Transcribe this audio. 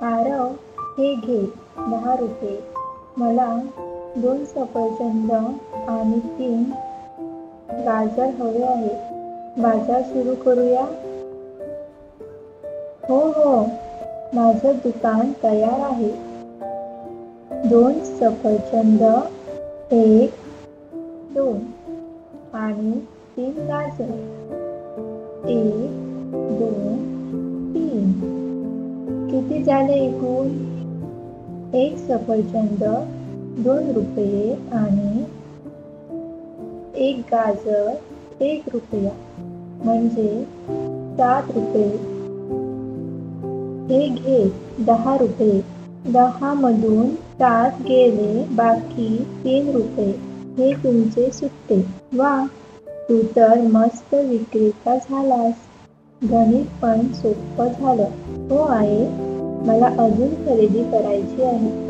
आरव, हे घे 10 रुपये. मला 2 सफरचंद आणि 3 गाजर हवे आहे. बाजार सुरू करूया? हो हो, माझं दुकान तयार आहे. 2 सफरचंद, 1, 2 आणि 3 गाजर. 1, 2, 3. किती झाले एकूण? 1 सफरचंद 2 रुपये आणि 1 गाजर 1 रुपया, म्हणजे 7 रुपये. हे घे 10 रुपये. 10 मधून 7 गेले, बाकी 3 रुपये. हे तुमचे सुट्टे. वा, तू तर मस्त विक्रेता झालास. गणित पण सोपं झालं. हो आहे, मला अजून खरेदी करायची आहे.